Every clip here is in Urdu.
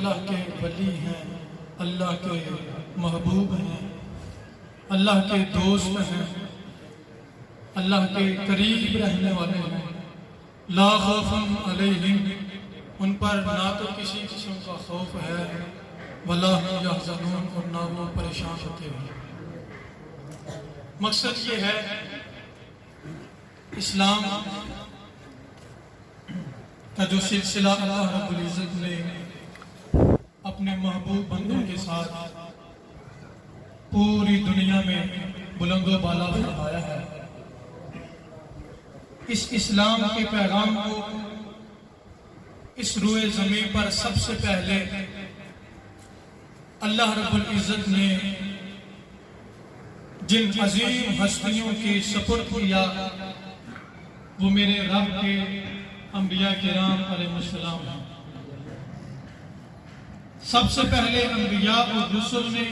اللہ کے ولی ہیں، اللہ کے محبوب ہیں، اللہ کے دوست ہیں، اللہ کے قریب رہنے والے ہیں۔ لا خوف علیہم، ان پر نہ تو کسی قسم کا خوف ہے، ولا هم یحزنون، اور نہ وہ پریشان ہوتے ہیں۔ مقصد یہ ہے اسلام کا جو سلسلہ اللہ رب العزت نے اپنے محبوب بندوں کے ساتھ پوری دنیا میں بلند و بالا فرمایا ہے، اس اسلام کے پیغام کو اس روئے زمین پر سب سے پہلے اللہ رب العزت نے جن عظیم ہستیوں کی سپرد کیا وہ میرے رب کے انبیاء کرام علیہ السلام ہیں۔ سب سے پہلے انبیاء اور رسل نے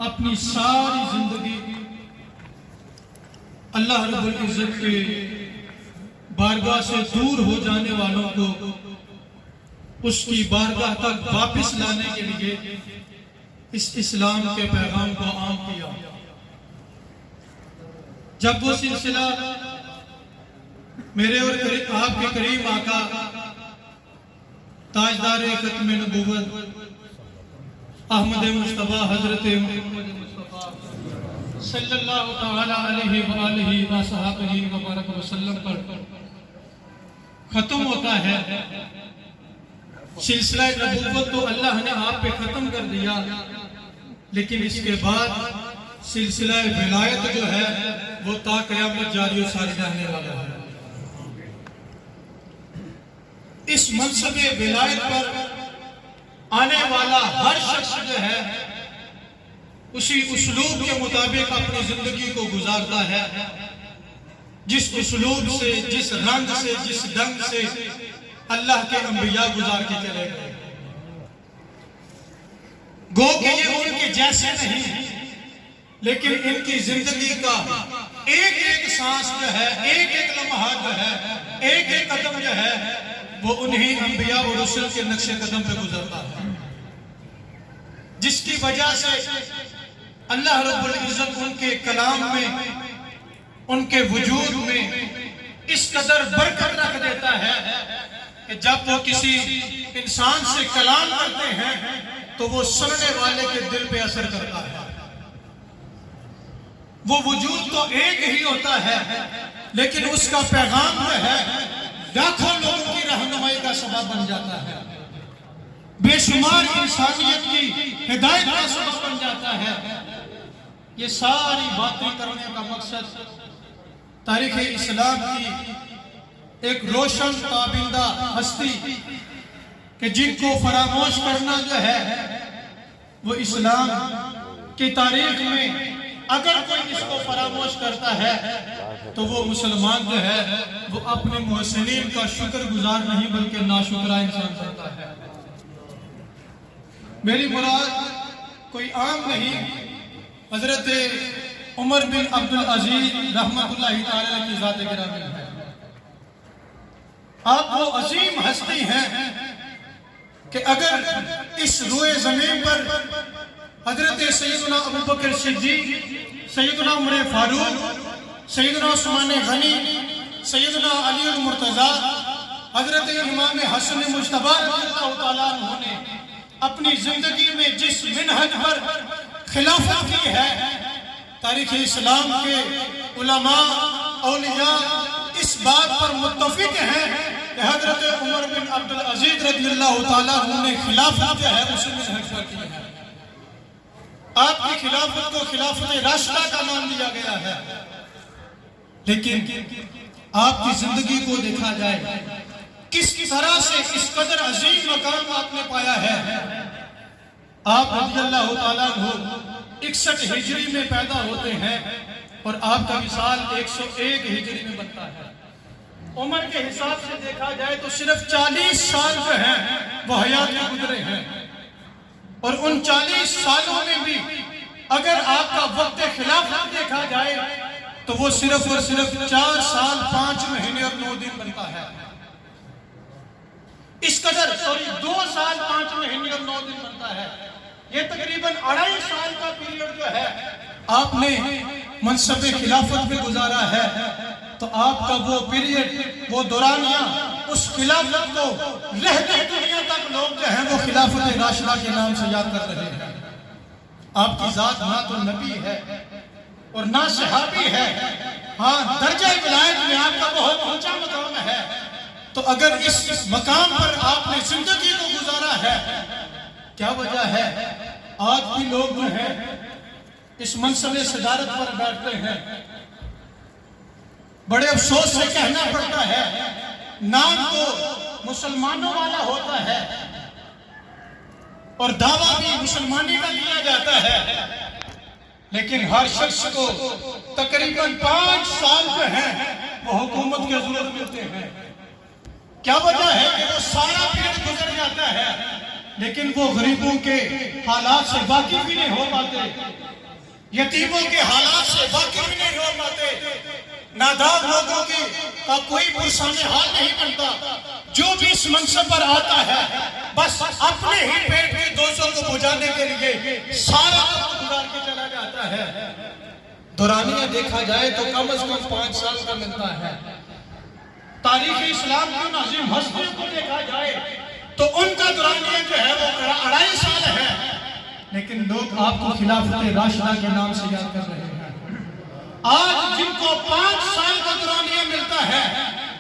اپنی ساری زندگی اللہ رب العزت کے بارگاہ سے دور ہو جانے والوں کو اس کی بارگاہ تک واپس لانے کے لیے اس اسلام کے پیغام کو عام کیا۔ جب وہ سلسلہ میرے اور آپ کے کریم آقا تاجدار ختم نبوت احمد مصطفیٰ حضرت محمد مصطفیٰ صلی اللہ تعالی علیہ وآلہ وصحبہ وبارک وسلم پر ختم ہوتا ہے، سلسلہ نبوت تو اللہ نے آپ پہ ختم کر دیا، لیکن اس کے بعد سلسلہ ولایت جو ہے وہ تا قیامت جاری و ساری رہنے والا ہے۔ اس منصب ولایت پر آنے والا ہر شخص جو ہے اسی اسلوب کے مطابق اپنی زندگی کو گزارتا ہے، جس اسلوب سے، جس رنگ سے، جس ڈنگ سے اللہ کے انبیاء گزار کے چلے گئے۔ گو کہ یہ ان کے جیسے نہیں، لیکن ان کی زندگی کا ایک ایک سانس جو ہے، ایک ایک لمحہ جو ہے، ایک ایک قدم جو ہے وہ انہی انبیاء اور رسل کے نقش قدم پہ گزرتا ہے، جس کی وجہ سے اللہ رب العزت ان کے کلام میں، ان کے وجود میں اس قدر برکت رکھ دیتا ہے کہ جب وہ کسی انسان سے کلام کرتے ہیں تو وہ سننے والے کے دل پہ اثر کرتا ہے۔ وہ وجود تو ایک ہی ہوتا ہے، لیکن اس کا پیغام جو ہے لاکھوں لوگوں کی رہنمائی کا سبب بن جاتا ہے، بے شمار انسانیت کی ہدایت کا سبب بن جاتا ہے۔ یہ ساری باتیں کرنے کا مقصد تاریخ اسلام کی ایک روشن تابندہ ہستی کہ جن کو فراموش کرنا جو ہے وہ اسلام کی تاریخ میں اگر کوئی اس کو فراموش کرتا ہے تو وہ مسلمان جو ہے وہ اپنے محسنین کا شکر گزار نہیں بلکہ ناشکرہ انسان ہوتا ہے۔ میری مراد کوئی عام نہیں، حضرت عمر بن عبدالعزیز رحمت اللہ تعالی کی ذات گرامی ہے۔ آپ وہ عظیم ہستی ہیں کہ اگر اس روئے زمین پر حضرت سیدنا ابوبکر صدیق، سیدنا عمر فاروق، سیدنا عثمان غنی، سیدنا علی المرتضی، حضرت امام حسن مجتبی رضی اللہ تعالیٰ عنہ نے اپنی زندگی میں جس منہج پر خلافت کی ہے، تاریخ اسلام کے علماء اولیاء اس بات پر متفق ہیں کہ حضرت عمر بن عبدالعزیز رضی اللہ تعالیٰ عنہ نے خلافت جو ہے اسی منہج پر کی ہے۔ آپ کی خلافت کو خلافت راشدہ کا نام دیا گیا ہے، لیکن آپ کی زندگی کو دیکھا جائے کس طرح سے اس قدر عظیم مقام آپ نے پایا ہے۔ آپ رضی اللہ تعالیٰ عنہ 61 ہجری میں پیدا ہوتے ہیں اور آپ کا وصال 101 ہجری میں بنتا ہے۔ عمر کے حساب سے دیکھا جائے تو صرف 40 سال جو ہیں وہ حیات میں گزرے ہیں، اور ان 40 سالوں میں بھی اگر آپ کا وقت خلافت دیکھا جائے تو وہ صرف اور صرف 4 سال 5 مہینے اور 9 دن بنتا ہے۔ اس قدر 2 سال 5 مہینے اور 9 دن بنتا ہے، یہ تقریباً 2.5 سال کا پیریڈ جو ہے آپ نے منصب خلافت میں گزارا ہے، تو آپ کا وہ پیریڈ، وہ دورانیہ، اس خلافت کو رہتی دنیا تک لوگ جو ہیں وہ خلافت راشدہ کے نام سے یاد کر رہے ہیں۔ آپ کی ذات نہ تو نبی ہے اور نہ صحابی ہے، ہاں درجہ ولایت میں آپ کا بہت اونچا مقام ہے، تو اگر اس مقام پر آپ نے زندگی کو گزارا ہے، کیا وجہ ہے آج بھی لوگ جو ہیں اس منصب صدارت پر بیٹھتے ہیں؟ بڑے افسوس سے کہنا پڑتا ہے، نام تو مسلمانوں والا ہوتا ہے اور دعویٰ بھی مسلمانی کا کیا جاتا ہے، لیکن ہر شخص کو تقریباً 5 سال جو ہیں وہ حکومت کے ضرورت ملتے ہیں۔ کیا وجہ ہے کہ وہ سارا پیریڈ گزر جاتا ہے لیکن وہ غریبوں کے حالات سے واقف بھی نہیں ہو پاتے، یتیموں کے حالات سے واقف بھی نہیں ہو پاتے، نادار لوگوں کا کوئی پرسان حال نہیں بنتا۔ جو بھی اس منصب پر آتا ہے بس اپنے ہی پیٹ کے دوستوں کو بجھانے کے لیے سارا وقت گزار کے چلا جاتا ہے۔ دورانیہ دیکھا جائے تو کم از کم 5 سال کا ملتا ہے۔ تاریخ اسلام کی ان عظیم ہستیوں کو دیکھا جائے تو ان کا دورانیہ جو ہے وہ 2.5 سال ہے، لیکن لوگ آپ کو خلافت راشدہ کے نام سے یاد کر رہے ہیں۔ آج جن کو 5 سال کا دورانیہ ملتا ہے،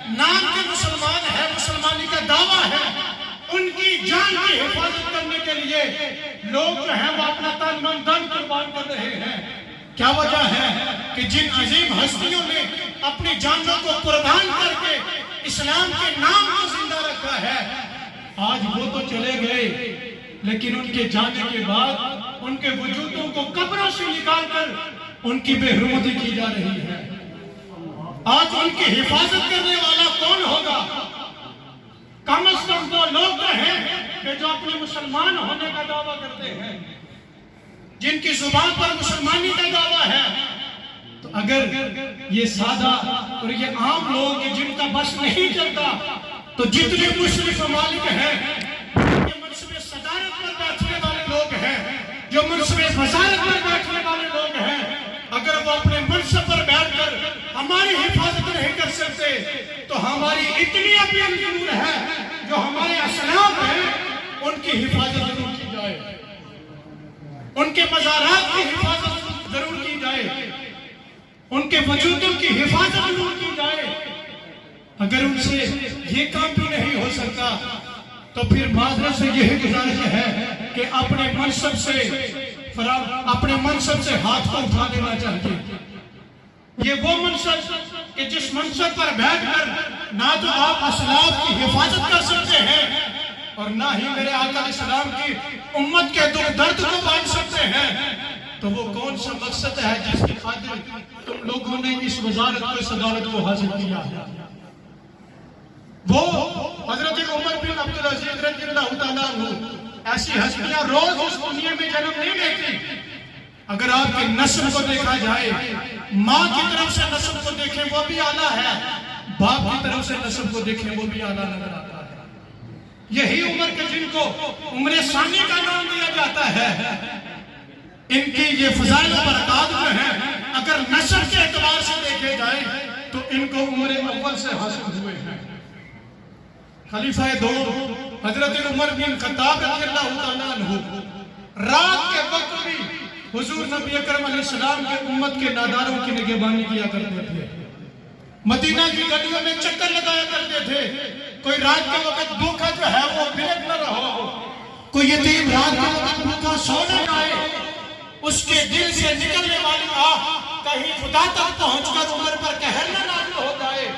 نام کے مسلمان ہے، مسلمانی کا دعویٰ ہے، ان کی جان کی حفاظت کرنے کے لیے لوگ جو ہیں وہ اپنا تن من دھن قربان کر رہے ہیں۔ کیا وجہ ہے کہ جن عظیم ہستیوں نے اپنی جانوں کو قربان کر کے اسلام کے نام کو زندہ رکھا ہے، آج وہ تو چلے گئے لیکن ان کے جانے کے بعد ان کے وجودوں کو قبروں سے نکال کر ان کی بے حرمتی کی جا رہی ہے۔ آج ان کی حفاظت کرنے والا کون ہوگا؟ کم از کم وہ لوگ تو ہیں کہ جو اپنے مسلمان ہونے کا دعویٰ کرتے ہیں، جن کی زبان پر مسلمانی کا دعویٰ ہے۔ تو اگر یہ سادہ اور یہ عام لوگ جن کا بس نہیں چلتا، تو جتنے مشرف ممالک ہیں، یہ منصب صدارت پر بیٹھنے والے لوگ ہیں، جو منصب وزارت پر بیٹھنے والے لوگ ہیں، اگر وہ اپنے منصب پر بیٹھ کر ہماری حفاظت نہیں کر سکتے تو ہماری اتنی اپیل ضرور ہے، جو ہمارے اسلاف ہیں ان کی حفاظت ضرور کی جائے، ان کے مزارات کی حفاظت ضرور کی جائے، ان کے وجودوں کی حفاظت ضرور کی جائے۔ اگر ان سے یہ کام بھی نہیں ہو سکتا تو پھر معذرت سے یہی گزارش ہے کہ اپنے منصب سے ہاتھ کو اٹھا دینا چاہیے۔ یہ وہ منصب کہ جس منصب پر بیٹھ کر نہ تو آپ اسلاف کی حفاظت کر سکتے ہیں اور نہ ہی میرے آقا علیہ السلام کی امت کے دکھ درد کو بانٹ سکتے ہیں، تو وہ کون سا مقصد ہے جس کی خاطر تم لوگوں نے اس وزارت کو، صدارت کو حاصل کیا؟ وہ حضرت عمر بن عبدالعزیز رضی اللہ تعالیٰ عنہ ایسی ہستیاں روز اس دنیا میں جنم نہیں لیتی۔ اگر آپ کی نسل کو دیکھا جائے، ماں کی طرف سے نسل کو دیکھیں وہ بھی اعلیٰ ہے، باپ کی طرف سے نسل کو دیکھیں وہ بھی اعلیٰ نظر آتا ہے۔ یہی عمر کے جن کو عمر ثانی کا نام دیا جاتا ہے، ان کی یہ فضائل و برکات جو ہیں اگر نسل کے اعتبار سے دیکھے جائیں تو ان کو عمر اول سے حاصل ہوئے ہیں۔ خلیفہ دو حضرت عمر بن خطاب رضی اللہ تعالیٰ عنہ رات کے وقت بھی حضور نبی اکرم علیہ السلام کے امت کے ناداروں کی نگہبانی کیا کرتے تھے، مدینہ کی گلیوں میں چکر لگایا کرتے تھے۔ کوئی رات کے وقت بھوکا جو ہے وہ بلک نہ رہا ہو، کوئی یتیم رات کے وقت بھوکا سو نہ جائے، اس کے دل سے نکلنے والی آہ کہیں خدا تک پہنچ کر عمر پر قہر نہ نازل ہو جائے۔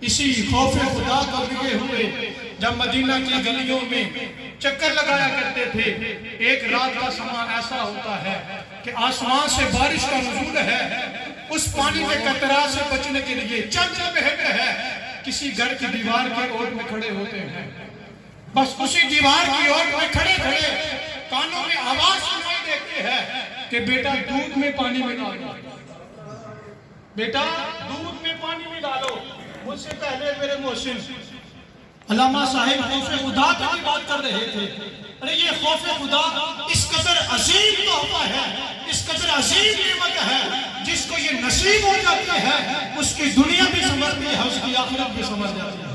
اسی خوف خدا کو لگے ہوئے جب مدینہ کی گلیوں میں چکر لگایا کرتے تھے، ایک رات کا سما ایسا ہوتا ہے کہ آسمان سے بارش کا نزول ہے، اس پانی کے قطرات سے بچنے کے لیے چند بہتے ہیں، کسی گھر کی دیوار کے اوٹ میں کھڑے ہوتے ہیں، بس اسی دیوار کی اوٹ میں کھڑے کھڑے کانوں میں آواز سنائی دیتی ہے کہ بیٹا دودھ میں پانی میں ڈالو، بیٹا دودھ میں پانی میں ڈالو۔ مجھ سے پہلے میرے محسن علامہ صاحب خوف خدا کی بات کر رہے تھے. ارے یہ خوف خدا اس قدر عظیم تحفہ ہے, اس قدر عظیم نعمت ہے, جس کو یہ نصیب ہو جاتی ہے اس کی دنیا بھی سنورتی ہے, اس کی آخرت بھی سنور جاتی ہے.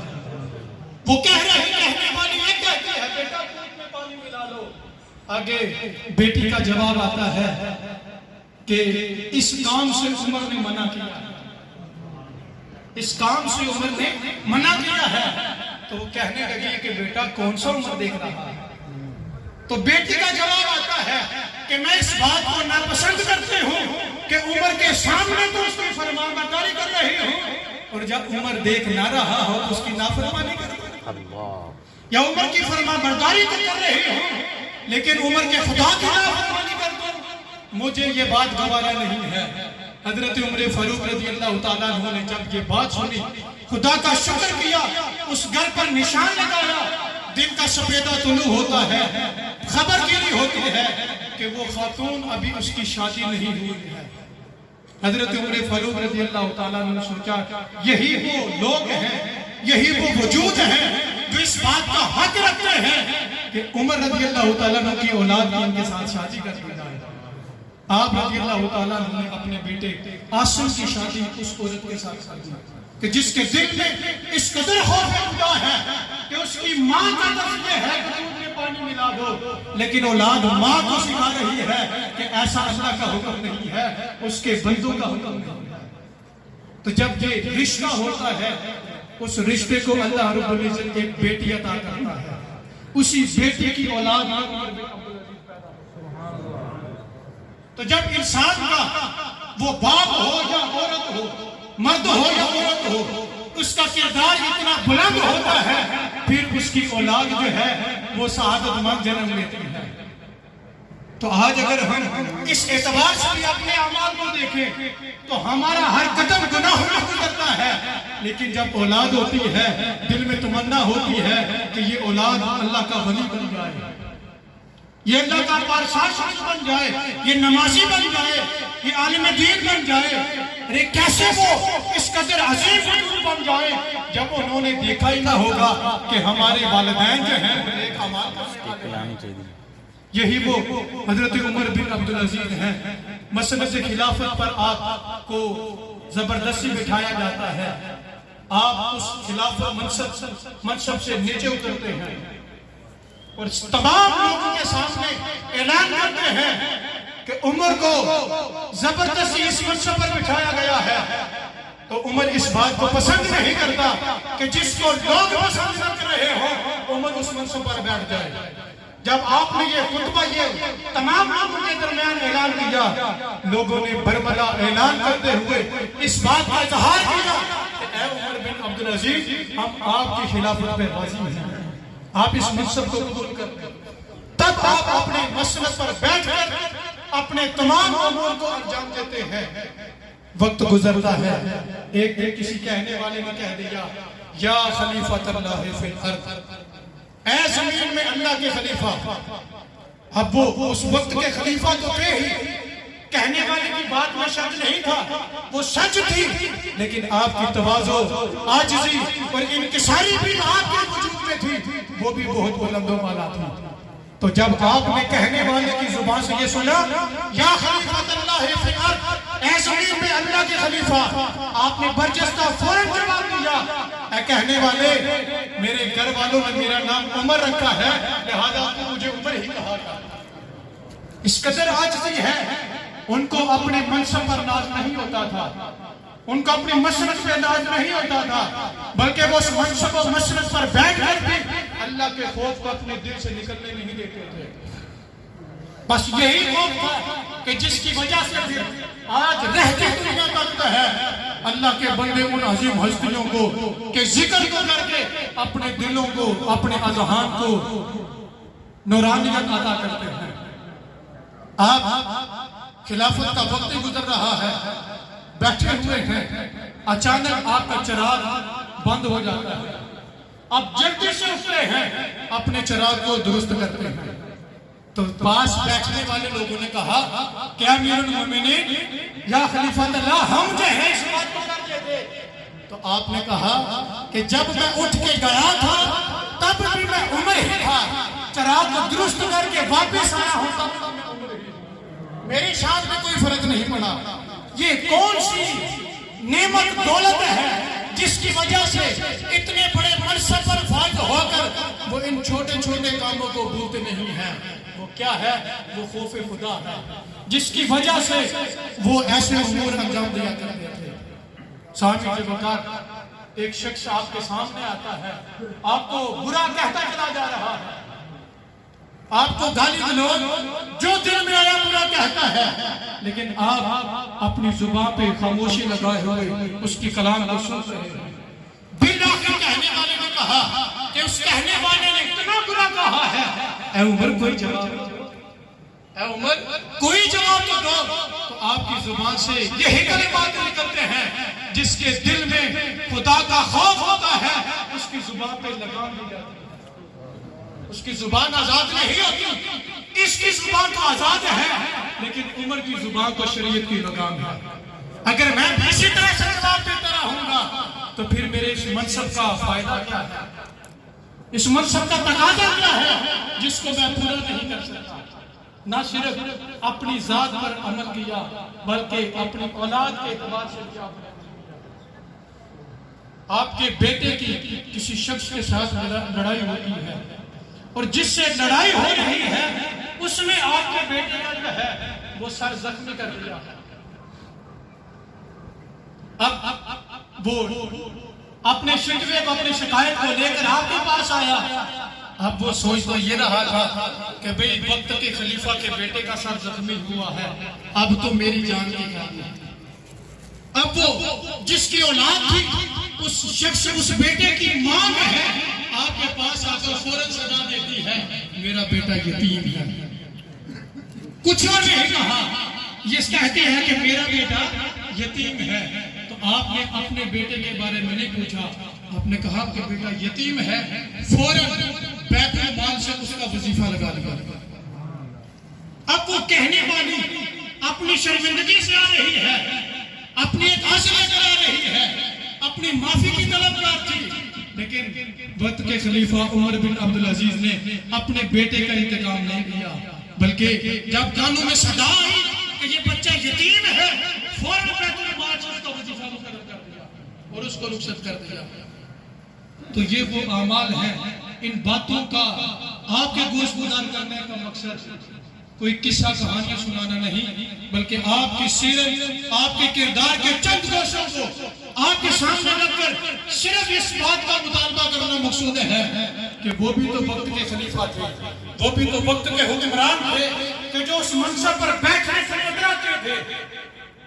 وہ کہنے والی یہ کہتی ہے بیٹا دودھ میں پانی ملا لو. آگے بیٹی کا جواب آتا ہے کہ اس کام سے عمر نے منع کیا ہے, اس کام سے عمر نے منع کیا ہے. تو وہ کہنے لگی کہ بیٹا کون سا عمر دیکھ رہا ہے؟ تو بیٹی کا جواب آتا ہے کہ میں اس بات کو ناپسند کرتی ہوں کہ عمر کے سامنے تو اس کی فرمان برداری کر رہی ہوں, اور جب عمر دیکھ نہ رہا ہو تو اس کی نافرمانی کرتی ہوں, یا عمر کی فرمان برداری تو کر رہی ہوں لیکن عمر کے خدا کی نافرمانی کرتا ہوں. مجھے یہ بات گوارا نہیں ہے. حضرت عمر فاروق رضی اللہ تعالیٰ عنہ نے جب یہ بات سنی, خدا کا شکر کیا, اس گھر پر نشان لگایا, دن کا سفیدہ طلوع ہوتا ہے, خبر گیری ہوتی ہے کہ وہ خاتون ابھی اس کی شادی نہیں ہوئی ہے. حضرت عمر فاروق رضی اللہ تعالیٰ نے سوچا یہی وہ لوگ ہیں, یہی وہ وجود ہیں جو اس بات کا حق رکھتے ہیں کہ عمر رضی اللہ تعالیٰ کی اولاد کی ان کے ساتھ شادی کر دی جائے. آپ رضی اللہ تعالیٰ نے اپنے بیٹے عاصم کی شادی اس عورت کے ساتھ کی کہ جس کے دل میں اس قدر خوف خدا ہے کہ اس کی ماں کا لفظ یہ ہے کہ دودھ میں پانی ملا دو, لیکن اولاد ماں کو سکھا رہی ہے کہ ایسا اللہ کا حکم نہیں ہے, اس کے بندوں کا حکم نہیں ہے. تو جب یہ رشتہ ہوتا ہے اس رشتے کو اللہ رب العزت ایک بیٹی عطا کرتا ہے. اسی بیٹی کی اولاد تو جب انسان کا وہ باپ ہو یا عورت ہو, مرد ہو یا عورت ہو, اس کا کردار اتنا بلند ہوتا ہے پھر اس کی اولاد جو ہے وہ سعادت مند جنم لیتی ہے. تو آج اگر ہم اس اعتبار سے بھی اپنے اعمال کو دیکھیں تو ہمارا ہر قدم گناہوں میں گزرتا ہے, لیکن جب اولاد ہوتی ہے دل میں تمنا ہوتی ہے کہ یہ اولاد اللہ کا ولی بن جائے, یہ اللہ کا پارسا شخص بن جائے, یہ نمازی بن جائے, یہ عالم دین بن جائے. ارے کیسے وہ اس قدر عظیم وجود بن جائے جب انہوں نے دیکھا ہی نہ ہوگا کہ ہمارے والدین جو ہیں ایک عمال کرنے والے. یہی وہ حضرت عمر بن عبدالعزیز ہیں. مسند خلافت پر آپ کو زبردستی بٹھایا جاتا ہے, آپ اس خلافت منصب سے نیچے اترتے ہیں اور تمام لوگوں کے سامنے اعلان کرتے ہیں کہ عمر کو زبردستی اس منصب پر بٹھایا گیا ہے. تو عمر اس بات کو پسند نہیں کرتا کہ جس کو لوگ پسند کر رہے ہوں عمر اس منصب پر بیٹھ جائے. جب آپ نے یہ خطبہ یہ تمام لوگوں کے درمیان اعلان کیا, لوگوں نے برملا اعلان کرتے ہوئے اس بات کا اظہار کیا کہ اے عمر بن عبدالعزیز, ہم آپ کی خلافت پہ راضی ہیں, آپ اس منصب کو قبول کرتے ہیں. تب آپ اپنے مسند پر بیٹھ کر اپنے تمام امور کو انجام دیتے ہیں. وقت گزرتا ہے, ایک کسی کہنے والے نے کہہ دیا یا خلیفۃ اللہ فی الارض, اے زمین میں اللہ کے خلیفہ. اب وہ اس وقت کے خلیفہ تو تھے ہی, کہنے والے کی بات میں شک نہیں تھا, وہ سچ تھی, لیکن آپ کی تواضع, عاجزی اور انکساری بھی آپ کے وجود میں تھی, وہ بھی بہت بلند و بالا تھی. تو جب آپ نے کہنے والے کی زبان سے یہ سنا یا خلیفۃ اللہ فی الارض, اے زمین میں اللہ کے خلیفہ, آپ نے برجستہ فوراً جواب دیا اے کہنے والے, میرے گھر والوں نے میرا نام عمر رکھا ہے, لہذا تو مجھے عمر ہی کہا گا. اس قدر عاجزی ہے. ان کو اپنے منصب پر ناز نہیں ہوتا تھا, ان کو اپنی مسند پہ ناز نہیں ہوتا تھا, بلکہ وہ اس منصب و مسند پر بیٹھ کر بھی اللہ کے خوف کو اپنے دل سے نکلنے نہیں دیتے تھے. بس یہی خوف تھا کہ جس کی وجہ سے بھی آج رہتے دنیا تک ہے اللہ کے بندے ان عظیم ہستیوں کو کہ ذکر کو کر کے اپنے دلوں کو, اپنے اذہان کو نورانیت عطا کرتے ہیں. آپ خلافت کا وقت گزر رہا ہے, بیٹھے ہوئے ہیں, اچانک آپ کا چراغ بند ہو جاتا ہے. اب جلدی سے اٹھتے ہیں, اپنے چراغ کو درست کرتے ہیں. تو پاس بیٹھنے والے لوگوں نے کہا کیا امیر المومنین یا خلیفۃ اللہ, ہم جو ہیں اس بات کو کر دیتے تو آپ نے کہا کہ جب میں اٹھ کے گیا تھا تب بھی میں عمر ہی تھا، چراغ کو درست کر کے واپس آیا ہوتا میری شان میں کوئی فرق نہیں پڑا۔ یہ کون سی نعمت دولت ہے جس کی وجہ سے اتنے بڑے منصب پر فائز ہو کر وہ ان چھوٹے چھوٹے کاموں کو بھولتے نہیں ہیں؟ وہ کیا ہے؟ وہ خوف خدا ہے، جس کی وجہ سے وہ ایسے امور انجام دیا کرتے تھے۔ سامنے وقت ایک شخص آپ کے سامنے آتا ہے، آپ کو برا کہتا چلا جا رہا ہے، آپ کو گالی گلوچ جو دل میں آیا برا کہتا ہے، لیکن آپ اپنی زبان پہ خاموشی لگائے ہوئے اس کی کلام کو سن رہے ہیں۔ بالآخر کہنے والے نے کہا کہ اس کہنے والے نے اتنا برا کہا ہے، اے عمر کوئی جواب، اے عمر کوئی جواب تو دو۔ تو آپ کی زبان سے یہی کلمات نکلتے ہیں، جس کے دل میں خدا کا خوف ہوتا ہے اس کی زبان پہ لگام دی جاتی ہے، اس کی زبان آزاد نہیں ہوتی، اس کی زبان تو آزاد ہے، لیکن عمر کی زبان کو شریعت کی لگام ہے۔ اگر میں بھی اسی طرح سے جواب دیتا رہوں گا تو پھر میرے اس منصب کا فائدہ کیا ہے؟ اس منصب کا تقاضا کیا ہے جس کو میں پورا نہیں کر سکتا؟ نہ صرف اپنی ذات پر عمل کیا بلکہ اپنی اولاد کے اعتبار سے بھی آپ کے بیٹے کی کسی شخص کے ساتھ لڑائی ہوتی ہے اور جس سے لڑائی ہو رہی ہے اس میں آپ کے بیٹے کا جو ہے وہ سر زخمی کر دیا۔ اب وہ اپنے شکوے کو اپنی شکایت کو لے کر آپ کے پاس آیا۔ اب وہ سوچ تو یہ رہا تھا کہ بھئی وقت کے خلیفہ کے بیٹے کا سر زخمی ہوا ہے، اب تو میری جان کی بات ہے۔ اب وہ جس کی اولاد تھی اس شخص اس بیٹے کی ماں میں ہے، آپ کے پاس آ کر فوراً سزا دیتی ہے میرا بیٹا یتیم ہے۔ کچھ اور نہیں کہا، یہ کہتے ہیں کہ میرا بیٹا یتیم ہے۔ تو آپ نے اپنے بیٹے کے بارے میں نہیں پوچھا، آپ نے کہا کہ بیٹا یتیم ہے، فوراً بیت المال سے اس کا وظیفہ لگا دیا۔ اب وہ کہنے والی اپنی شرمندگی سے آ رہی ہے، اپنی ایک عزم لے کر آ رہی ہے، اپنی معافی کی طلبگار تھی، لیکن وقت کے خلیفہ عمر بن عبدالعزیز نے اپنے بیٹے کا انتقام نہیں لیا، بلکہ جب کانوں میں صدا آئی کہ یہ بچہ یتیم ہے، فوراً بیت المال سے اس کا وظیفہ مقرر کر دیا اور اس کو رخصت کر دیا۔ تو یہ وہ اعمال ہیں، ان باتوں کا آپ کے گوش گزار کرنے کا مقصد کوئی قصہ کہانی سنانا نہیں، بلکہ آپ کی سیرت، آپ کے کردار کے چند گوشوں کو آپ کے سامنے رکھ کر صرف اس بات کا مطالبہ کرنا مقصود ہے کہ وہ بھی تو وقت کے خلیفہ تھے، وہ بھی تو وقت کے حکمران تھے کہ جو اس منصب پر بیٹھنے سے اتراتے تھے،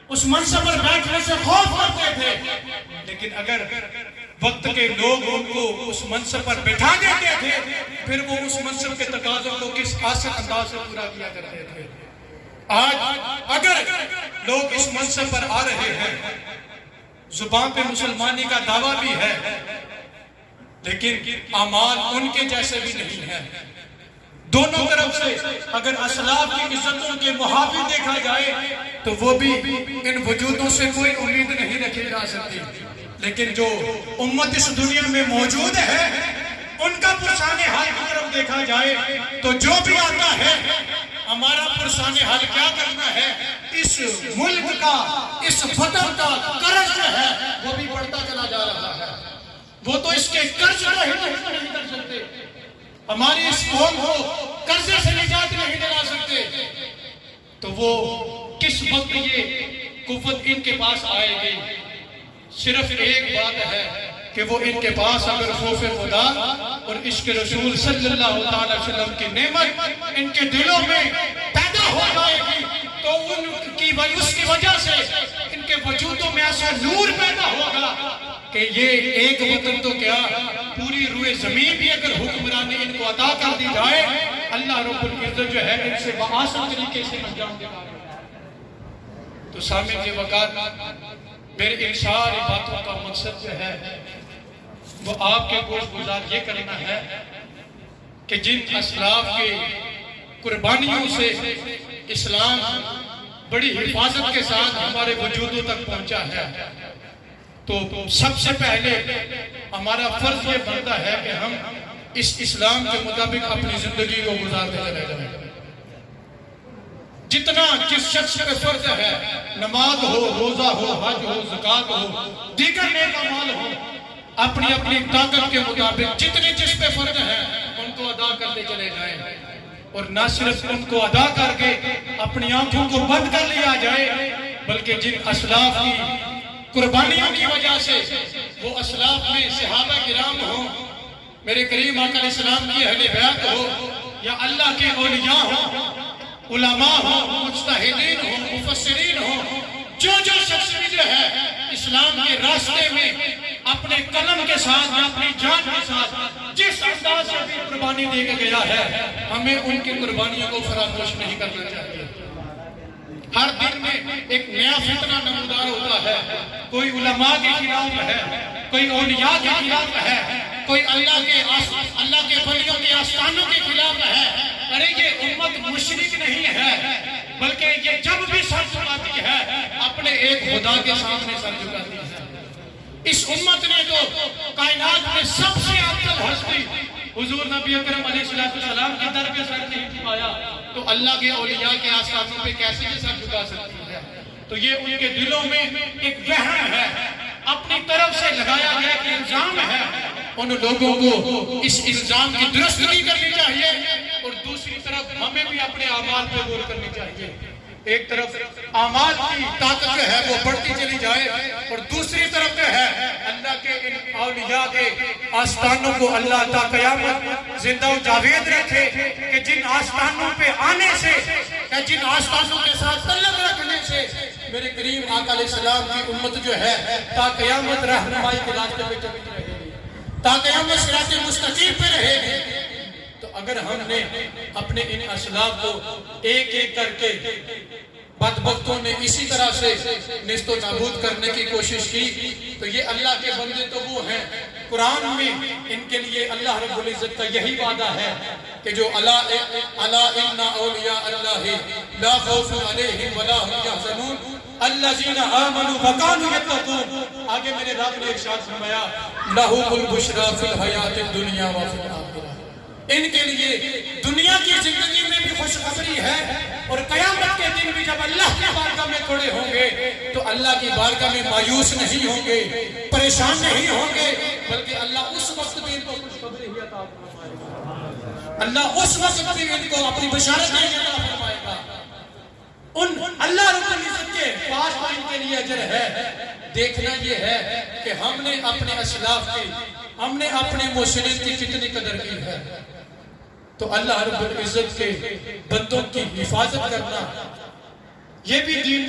اس منصب پر بیٹھنے سے خوف کرتے تھے، لیکن اگر وقت کے لوگ ان کو اس منصب پر بٹھا دیتے تھے پھر وہ اس منصب کے تقاضوں کو کس آسان انداز سے پورا کیا کرتے تھے۔ آج اگر لوگ اس منصب پر آ رہے ہیں، زبان پہ مسلمانی کا دعویٰ بھی ہے، لیکن اعمال ان کے جیسے بھی نہیں ہیں، دونوں طرف سے اگر اسلاف کی عزتوں کے محافظ دیکھا جائے تو وہ بھی ان وجودوں سے کوئی امید نہیں رکھی جا سکتی، لیکن جو امت اس دنیا میں موجود ہے ان کا پرسان حال کی طرف دیکھا جائے تو جو بھی آتا ہے ہمارا پرسان حال کیا کرنا ہے، اس ملک کا، اس وطن کا قرض جو ہے وہ بھی بڑھتا چلا جا رہا ہے، وہ تو اس کے قرض کو ہی نہیں کر سکتے، ہماری اس قوم کو قرضے سے نجات نہیں دلا سکتے، تو وہ کس وقت یہ قوت ان کے پاس آئے گی؟ صرف ایک بات ہے کہ وہ ان کے پاس اگر خوف خدا اور عشق رسول صلی اللہ علیہ وسلم کی نعمت ان کے دلوں میں پیدا ہو جائے گی تو اس کی وجہ سے ان کے وجودوں میں ایسا نور پیدا ہوگا کہ یہ ایک وطن تو کیا پوری روئے زمین بھی اگر حکمرانی ان کو عطا کر دی جائے اللہ رب العزت جو ہے ان سے بآسان طریقے سے انجام دے گا۔ تو سامعین وقار میرے ان ساری باتوں کا مقصد جو ہے وہ آپ کے گوش گزار یہ کرنا ہے کہ جن اسلاف کے قربانیوں سے اسلام بڑی حفاظت کے ساتھ ہمارے وجودوں تک پہنچا ہے، تو سب سے پہلے ہمارا فرض یہ بنتا ہے کہ ہم اس اسلام کے مطابق اپنی زندگی کو گزارتے چلے جائیں. جتنا جس شخص پہ فرض ہے، نماز ہو، روزہ ہو، حج ہو، زکوٰۃ ہو، دیگر نیک اعمال ہو، اپنی اپنی طاقت کے مطابق جتنے جس پہ فرض ہے ان کو ادا کرتے چلے جائیں. اور نہ صرف ان کو ادا کر کے اپنی آنکھوں کو بند کر لیا جائے، بلکہ جن اسلاف کی قربانیوں کی وجہ سے، وہ اسلاف میں صحابہ کرام ہوں، میرے کریم آقا علیہ السلام کی اہل بیت ہو، یا اللہ کے اولیاء ہوں، علماء ہوں، مجتہدین ہوں، مفسرین ہوں، جو شخص بھی جو ہے اسلام کے راستے میں اپنے قلم کے ساتھ یا اپنی جان کے ساتھ جس انداز سے بھی قربانی دے کے گیا ہے، ہمیں ان کی قربانیوں کو فراموش نہیں کرنا چاہیے. ہر دن میں ایک نیا فتنہ نمودار ہوتا ہے. کوئی علماء کے خلاف ہے، کوئی اولیاء کے خلاف ہے، کوئی اللہ کے ولیوں کے آستانوں کے خلاف ہے. ارے یہ امت مشرک نہیں ہے، بلکہ یہ جب بھی سر جھکاتی ہے اپنے ایک خدا کے سامنے سر جھکاتی ہے. اس امت نے تو کائنات میں سب سے افضل ہستی حضور نبی اکرم علیہ السلام کے در پہ سر نہیں جھکایا، تو اللہ کے اولیاء کے آستانوں پہ کیسے یہ سر جھکا سکتی ہے؟ تو یہ ان کے دلوں میں ایک وہم ہے، اپنی طرف سے لگایا گیا ایک الزام ہے. ان لوگوں کو اس الزام کی درستگی کرنی چاہیے، اور دوسری طرف ہمیں بھی اپنے اعمال پہ غور کرنی چاہیے. ایک طرف اعمال کی طاقت جو ہے وہ بڑھتی چلی جائے، اور دوسری طرف جو ہے اللہ کے ان اولیاء کے آستانوں کو اللہ تا قیامت زندہ و جاوید رکھے، کہ جن آستانوں پہ آنے سے یا جن آستانوں کے ساتھ تعلق رکھنے سے میرے کریم آقا علیہ السلام کی امت جو ہے تا قیامت رہنمائی کے راستے پہ چلتی رہے گی، تا قیامت صراط مستقیم پہ رہے گی. تو اگر ہم نے اپنے ان اسلاف کو ایک ایک کر کے بدبختوں نے اسی طرح سے نیست و نابود کرنے کی کوشش کی، تو یہ اللہ کے بندے تو وہ ہیں. قرآن میں ان کے لیے اللہ رب العزت کا یہی وعدہ ہے کہ جو الا ان اولیاء اللہ لا خوف علیہم ولا هم يحزنون الذین آمنوا وکانوا یتقون. آگے میرے رب نے ارشاد فرمایا لہم البشریٰ فی الحیاۃ الدنیا وفی الآخرہ. ان کے لیے دنیا کی زندگی میں بھی خوشخبری ہے، اور قیامت کے دن بھی جب اللہ کی بارگاہ میں کھڑے ہوں گے تو اللہ کی بارگاہ میں مایوس نہیں ہوں گے، پریشان نہیں ہوں گے، بلکہ اللہ اس وقت بھی ان کو خوشخبری ہی عطا فرمائے گا. اللہ اس وقت بھی ان کو اپنی بشارت ہی عطا فرمائے گا. اللہ رب العزت کے پاس ان کے لیے اجر ہے. دیکھنا یہ ہے کہ ہم نے اپنے اسلاف کی، ہم نے اپنے موشرین کی کتنی قدر کی ہے. تو اللہ رب العزت کے بندوں کی حفاظت کرنا یہ بھی دین